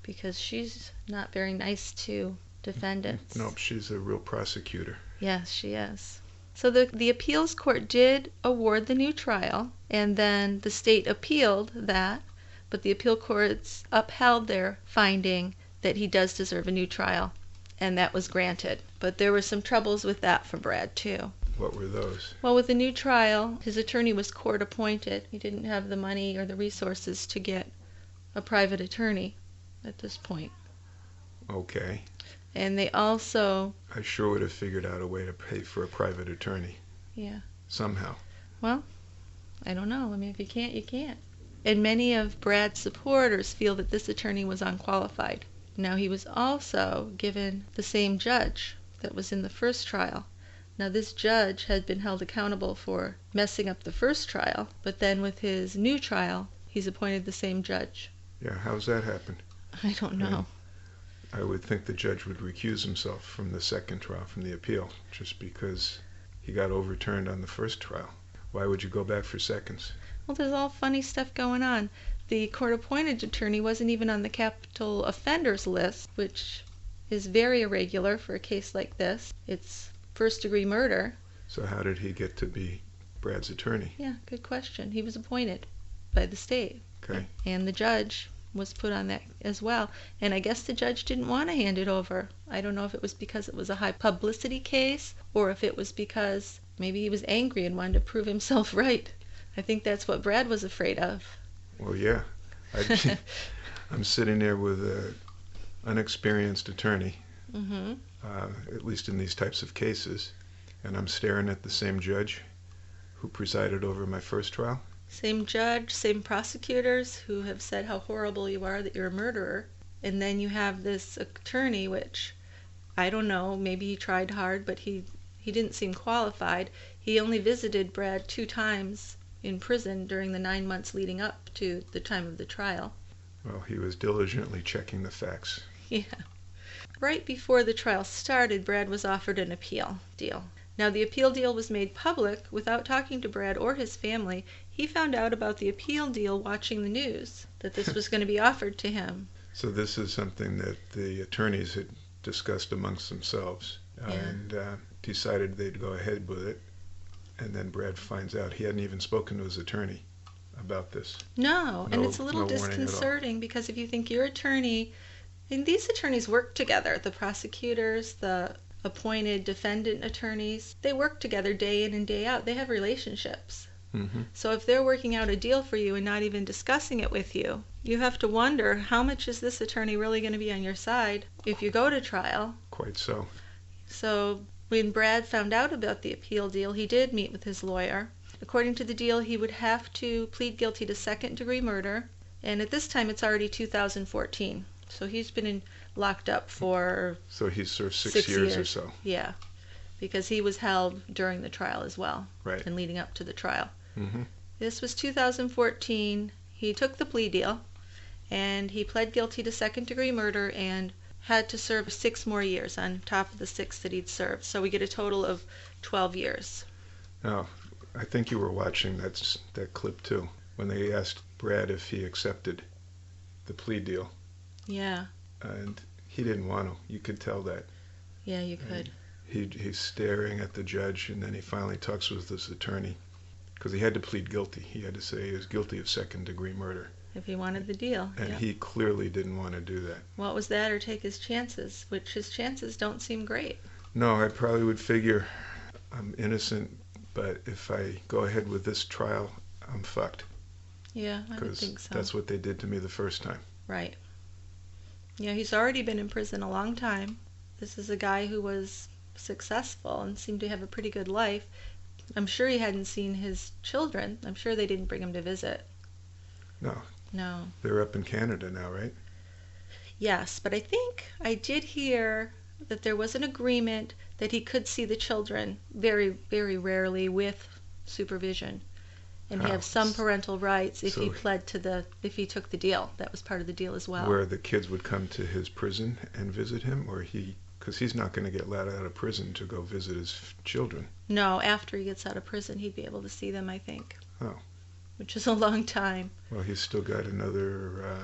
Because she's not very nice to defendants. Nope, she's a real prosecutor. Yes, she is. So the appeals court did award the new trial, and then the state appealed that, but the appeal courts upheld their finding that he does deserve a new trial, and that was granted. But there were some troubles with that for Brad, too. What were those? Well, with the new trial, his attorney was court appointed. He didn't have the money or the resources to get a private attorney at this point. Okay. And they also... I sure would have figured out a way to pay for a private attorney. Yeah. Somehow. Well, I don't know. I mean, if you can't, you can't. And many of Brad's supporters feel that this attorney was unqualified. Now, he was also given the same judge that was in the first trial. Now, this judge had been held accountable for messing up the first trial, but then with his new trial, he's appointed the same judge. Yeah, how's that happen? I don't know. I would think the judge would recuse himself from the second trial, from the appeal, just because he got overturned on the first trial. Why would you go back for seconds? Well, there's all funny stuff going on. The court-appointed attorney wasn't even on the capital offenders list, which is very irregular for a case like this. It's first-degree murder. So how did he get to be Brad's attorney? Yeah, good question. He was appointed by the state. Okay. And the judge was put on that as well. And I guess the judge didn't want to hand it over. I don't know if it was because it was a high publicity case or if it was because maybe he was angry and wanted to prove himself right. I think that's what Brad was afraid of. Well, yeah. I'm sitting there with an unexperienced attorney, at least in these types of cases, and I'm staring at the same judge who presided over my first trial. Same judge, same prosecutors who have said how horrible you are, that you're a murderer. And then you have this attorney, which, I don't know, maybe he tried hard, but he didn't seem qualified. He only visited Brad 2 times in prison during the 9 months leading up to the time of the trial. Well, he was diligently checking the facts. Yeah. Right before the trial started, Brad was offered an appeal deal. Now, the appeal deal was made public without talking to Brad or his family. He found out about the appeal deal watching the news, that this was going to be offered to him. So this is something that the attorneys had discussed amongst themselves and decided they'd go ahead with it. And then Brad finds out he hadn't even spoken to his attorney about this. No, and it's a little disconcerting because if you think your attorney, and these attorneys work together, the prosecutors, the appointed defendant attorneys, they work together day in and day out. They have relationships. So if they're working out a deal for you and not even discussing it with you, you have to wonder, how much is this attorney really going to be on your side if you go to trial? Quite so. So when Brad found out about the appeal deal, he did meet with his lawyer. According to the deal, he would have to plead guilty to second-degree murder, and at this time it's already 2014. So he's been locked up for... So he's served 6 years or so. Yeah, because he was held during the trial as well, right, and leading up to the trial. This was 2014. He took the plea deal, and he pled guilty to second-degree murder and had to serve 6 more years on top of the 6 that he'd served. So we get a total of 12 years. Now, I think you were watching that clip too, when they asked Brad if he accepted the plea deal. Yeah. And he didn't want to. You could tell that. Yeah, you could. He's staring at the judge, and then he finally talks with his attorney, because he had to plead guilty. He had to say he was guilty of second-degree murder. If he wanted the deal. And he clearly didn't want to do that. Well, it was that or take his chances, which his chances don't seem great. No, I probably would figure I'm innocent, but if I go ahead with this trial, I'm fucked. Yeah, I would think so. That's what they did to me the first time. Right. Yeah, he's already been in prison a long time. This is a guy who was successful and seemed to have a pretty good life. I'm sure he hadn't seen his children. I'm sure they didn't bring him to visit. No. No. They're up in Canada now, right? Yes, but I think I did hear that there was an agreement that he could see the children very, very rarely with supervision. And have some parental rights if he if he took the deal. That was part of the deal as well. Where the kids would come to his prison and visit him, or because he's not going to get let out of prison to go visit his children. No, after he gets out of prison, he'd be able to see them, I think. Oh. Which is a long time. Well, he's still got another...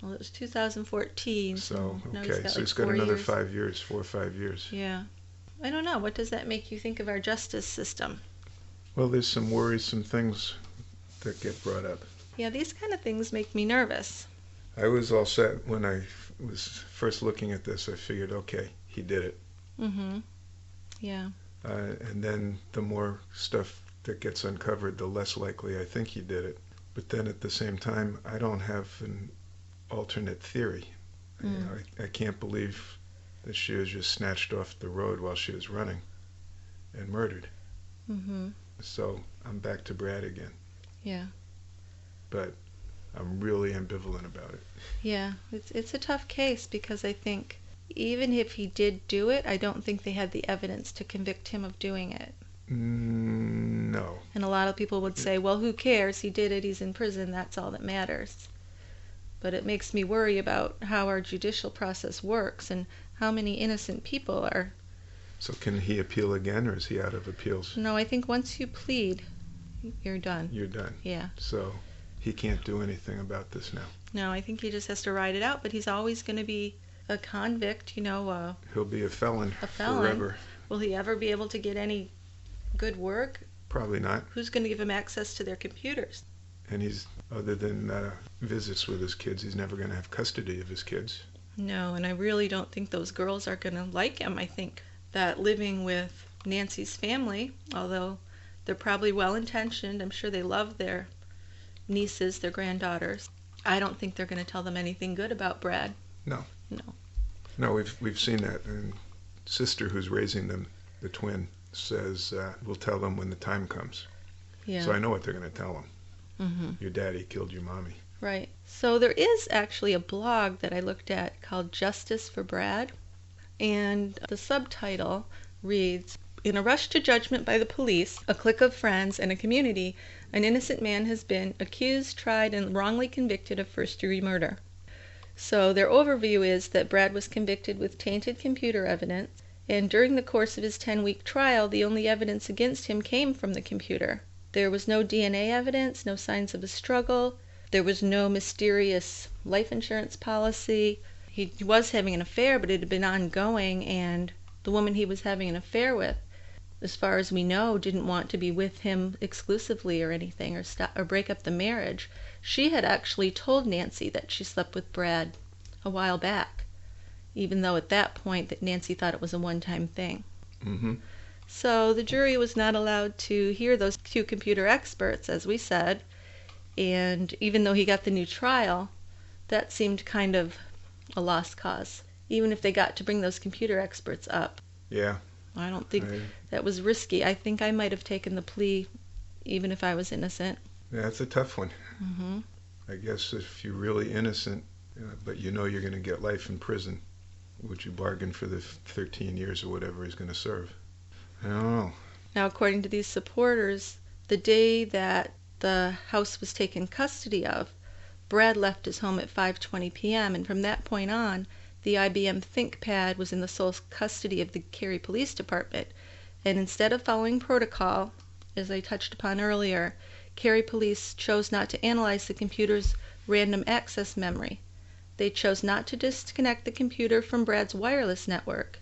Well, it was 2014. So, okay. So he's got another 5 years, 4 or 5 years. Yeah. I don't know. What does that make you think of our justice system? Well, there's some worrisome things that get brought up. Yeah, these kind of things make me nervous. I was all set when I was first looking at this. I figured, okay, he did it. Mm-hmm. Yeah. And then the more stuff that gets uncovered, the less likely I think he did it. But then at the same time, I don't have an alternate theory. I can't believe that she was just snatched off the road while she was running and murdered. Mm-hmm. So I'm back to Brad again. Yeah. But I'm really ambivalent about it. Yeah, it's a tough case because I think even if he did do it, I don't think they had the evidence to convict him of doing it. No. And a lot of people would say, well, who cares? He did it. He's in prison. That's all that matters. But it makes me worry about how our judicial process works and how many innocent people are. So can he appeal again, or is he out of appeals? No, I think once you plead, you're done. You're done. Yeah. So he can't do anything about this now. No, I think he just has to ride it out, but he's always going to be a convict, you know. He'll be a felon forever. Will he ever be able to get any good work? Probably not. Who's going to give him access to their computers? And he's, other than visits with his kids, he's never going to have custody of his kids. No, and I really don't think those girls are going to like him. I think that living with Nancy's family, although they're probably well-intentioned, I'm sure they love their nieces, their granddaughters, I don't think they're going to tell them anything good about Brad. No. No. No, we've seen that. And sister who's raising them, the twin, says, we'll tell them when the time comes. Yeah. So I know what they're going to tell them. Mm-hmm. Your daddy killed your mommy. Right. So there is actually a blog that I looked at called Justice for Brad, and the subtitle reads, "In a rush to judgment by the police, a clique of friends, and a community, an innocent man has been accused, tried, and wrongly convicted of first-degree murder." So their overview is that Brad was convicted with tainted computer evidence, and during the course of his 10-week trial, the only evidence against him came from the computer. There was no DNA evidence, no signs of a struggle. There was no mysterious life insurance policy. He was having an affair, but it had been ongoing, and the woman he was having an affair with, as far as we know, didn't want to be with him exclusively or anything, or break up the marriage. She had actually told Nancy that she slept with Brad a while back, even though at that point that Nancy thought it was a one-time thing. Mm-hmm. So the jury was not allowed to hear those two computer experts, as we said, and even though he got the new trial, that seemed kind of a lost cause, even if they got to bring those computer experts up. Yeah. I don't think that was risky. I think I might have taken the plea even if I was innocent. Yeah, that's a tough one. Mm-hmm. I guess if you're really innocent, but you know you're going to get life in prison, would you bargain for the 13 years or whatever he's going to serve? I don't know. Now, according to these supporters, the day that the house was taken custody of, Brad left his home at 5:20 p.m., and from that point on, the IBM ThinkPad was in the sole custody of the Cary Police Department, and instead of following protocol, as I touched upon earlier, Cary Police chose not to analyze the computer's random access memory. They chose not to disconnect the computer from Brad's wireless network,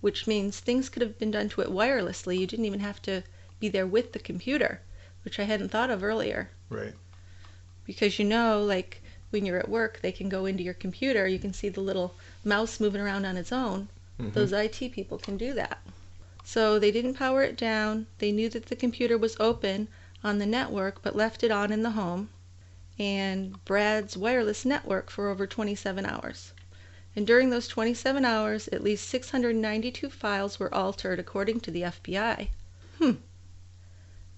which means things could have been done to it wirelessly. You didn't even have to be there with the computer, which I hadn't thought of earlier. Right. Because you know, like when you're at work, they can go into your computer, you can see the little mouse moving around on its own. Mm-hmm. Those IT people can do that. So they didn't power it down. They knew that the computer was open on the network, but left it on in the home and Brad's wireless network for over 27 hours. And during those 27 hours, at least 692 files were altered, according to the FBI.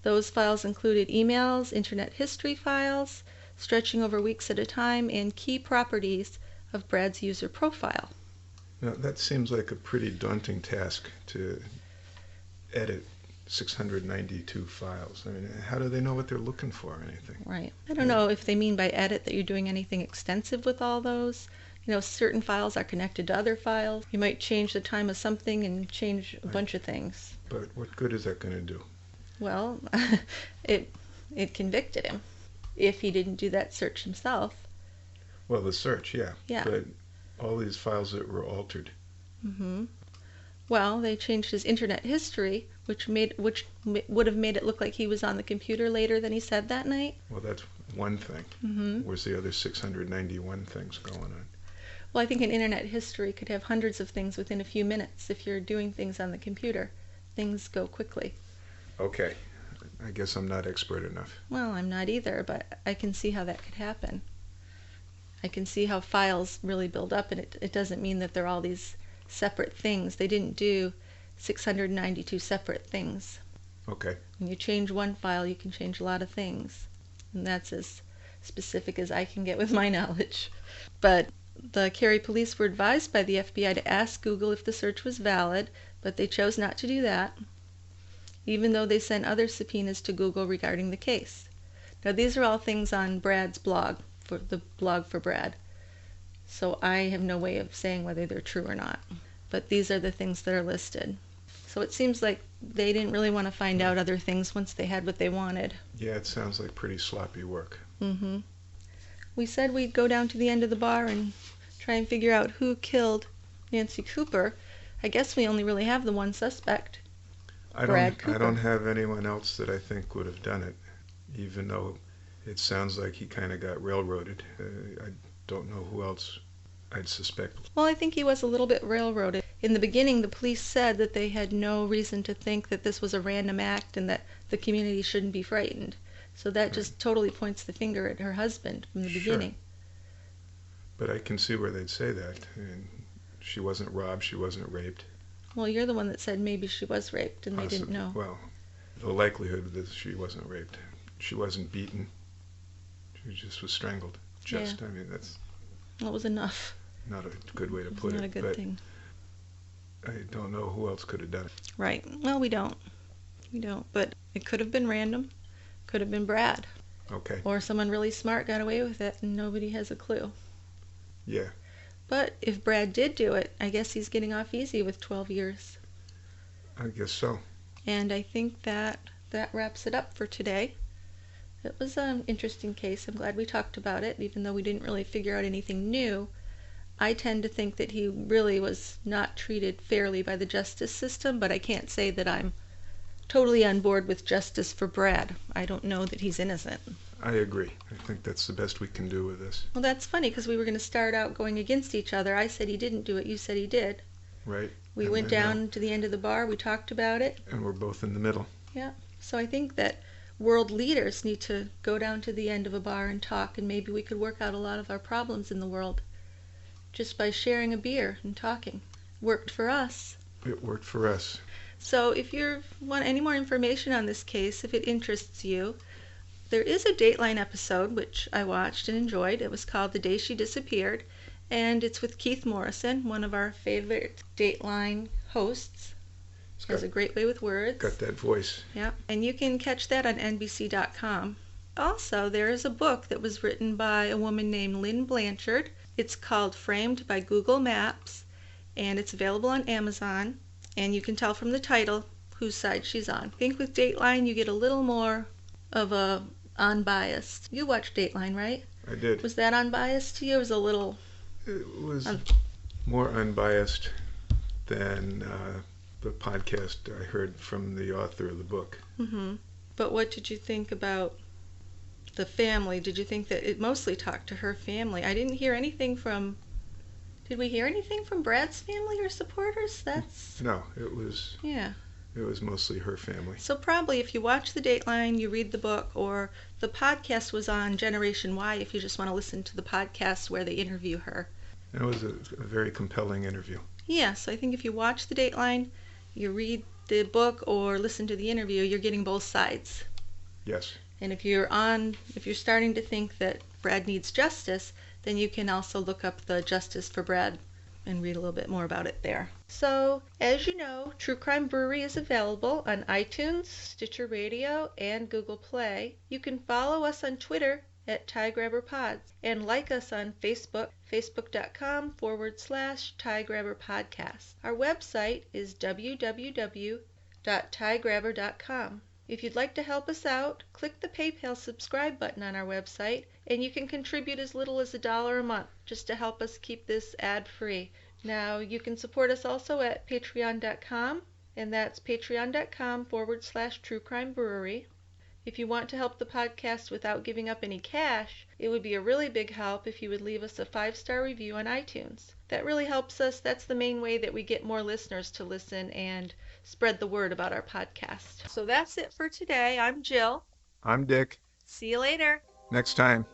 Those files included emails, internet history files, stretching over weeks at a time, and key properties of Brad's user profile. Now, that seems like a pretty daunting task to edit 692 files. I mean, how do they know what they're looking for or anything? Right. I don't know if they mean by edit that you're doing anything extensive with all those. You know, certain files are connected to other files. You might change the time of something and change a bunch of things. But what good is that going to do? Well, it convicted him if he didn't do that search himself. Well, the search, yeah. Yeah. But all these files that were altered. Mm-hmm. Well, they changed his internet history, which would have made it look like he was on the computer later than he said that night. Well, that's one thing. Mm-hmm. Where's the other 691 things going on? Well, I think an internet history could have hundreds of things within a few minutes. If you're doing things on the computer, things go quickly. Okay. I guess I'm not expert enough. Well, I'm not either, but I can see how that could happen. I can see how files really build up, and it doesn't mean that they're all these separate things. They didn't do 692 separate things. Okay. When you change one file, you can change a lot of things. And that's as specific as I can get with my knowledge. But the Cary police were advised by the FBI to ask Google if the search was valid, but they chose not to do that, even though they sent other subpoenas to Google regarding the case. Now, these are all things on Brad's blog, for the blog for Brad. So I have no way of saying whether they're true or not. But these are the things that are listed. So it seems like they didn't really want to find out other things once they had what they wanted. Yeah, it sounds like pretty sloppy work. Mm-hmm. We said we'd go down to the end of the bar and try and figure out who killed Nancy Cooper. I guess we only really have the one suspect, Brad Cooper. I don't have anyone else that I think would have done it, even though it sounds like he kind of got railroaded. I don't know who else I'd suspect. Well, I think he was a little bit railroaded. In the beginning, the police said that they had no reason to think that this was a random act and that the community shouldn't be frightened. So that just totally points the finger at her husband from the beginning. But I can see where they'd say that. I mean, she wasn't robbed, she wasn't raped. Well, you're the one that said maybe she was raped and they didn't know. Well, the likelihood that she wasn't raped. She wasn't beaten. She just was strangled. I mean, that's... That was enough. Not a good way to put it. Not a good thing. I don't know who else could have done it. Right. Well, we don't. We don't. But it could have been random. Could have been Brad. Okay. Or someone really smart got away with it and nobody has a clue. Yeah. But if Brad did do it, I guess he's getting off easy with 12 years. I guess so. And I think that wraps it up for today. It was an interesting case. I'm glad we talked about it, even though we didn't really figure out anything new. I tend to think that he really was not treated fairly by the justice system, but I can't say that I'm totally on board with justice for Brad. I don't know that he's innocent. I agree. I think that's the best we can do with this. Well, that's funny because we were going to start out going against each other. I said he didn't do it. You said he did. Right. We went down to the end of the bar. We talked about it. And we're both in the middle. Yeah. So I think that world leaders need to go down to the end of a bar and talk, and maybe we could work out a lot of our problems in the world just by sharing a beer and talking. Worked for us. It worked for us. So if you want any more information on this case, if it interests you, there is a Dateline episode which I watched and enjoyed. It was called The Day She Disappeared, and it's with Keith Morrison, one of our favorite Dateline hosts. He has a great way with words. Got that voice. Yeah, and you can catch that on NBC.com. Also, there is a book that was written by a woman named Lynn Blanchard. It's called Framed by Google Maps, and it's available on Amazon, and you can tell from the title whose side she's on. I think with Dateline you get a little more of a unbiased. You watched Dateline, right? I did. Was that unbiased to you? It was a little... It was more unbiased than the podcast I heard from the author of the book. Mm-hmm. But what did you think about the family? Did you think that it mostly talked to her family? I didn't hear anything from... Did we hear anything from Brad's family or supporters? No, it was... Yeah. It was mostly her family. So probably if you watch the Dateline, you read the book, or the podcast was on Generation Y if you just want to listen to the podcast where they interview her. It was a very compelling interview. Yeah, so I think if you watch the Dateline, you read the book or listen to the interview, you're getting both sides. Yes. And if you're starting to think that Brad needs justice, then you can also look up the Justice for Brad and read a little bit more about it there. So, as you know, True Crime Brewery is available on iTunes, Stitcher Radio, and Google Play. You can follow us on Twitter at TieGrabberPods and like us on Facebook, facebook.com/TieGrabberPodcast. Our website is www.tiegrabber.com. If you'd like to help us out, click the PayPal subscribe button on our website, and you can contribute as little as $1 a month just to help us keep this ad-free. Now, you can support us also at patreon.com, and that's patreon.com/True Crime Brewery. If you want to help the podcast without giving up any cash, it would be a really big help if you would leave us a 5-star review on iTunes. That really helps us. That's the main way that we get more listeners to listen and spread the word about our podcast. So that's it for today. I'm Jill. I'm Dick. See you later. Next time.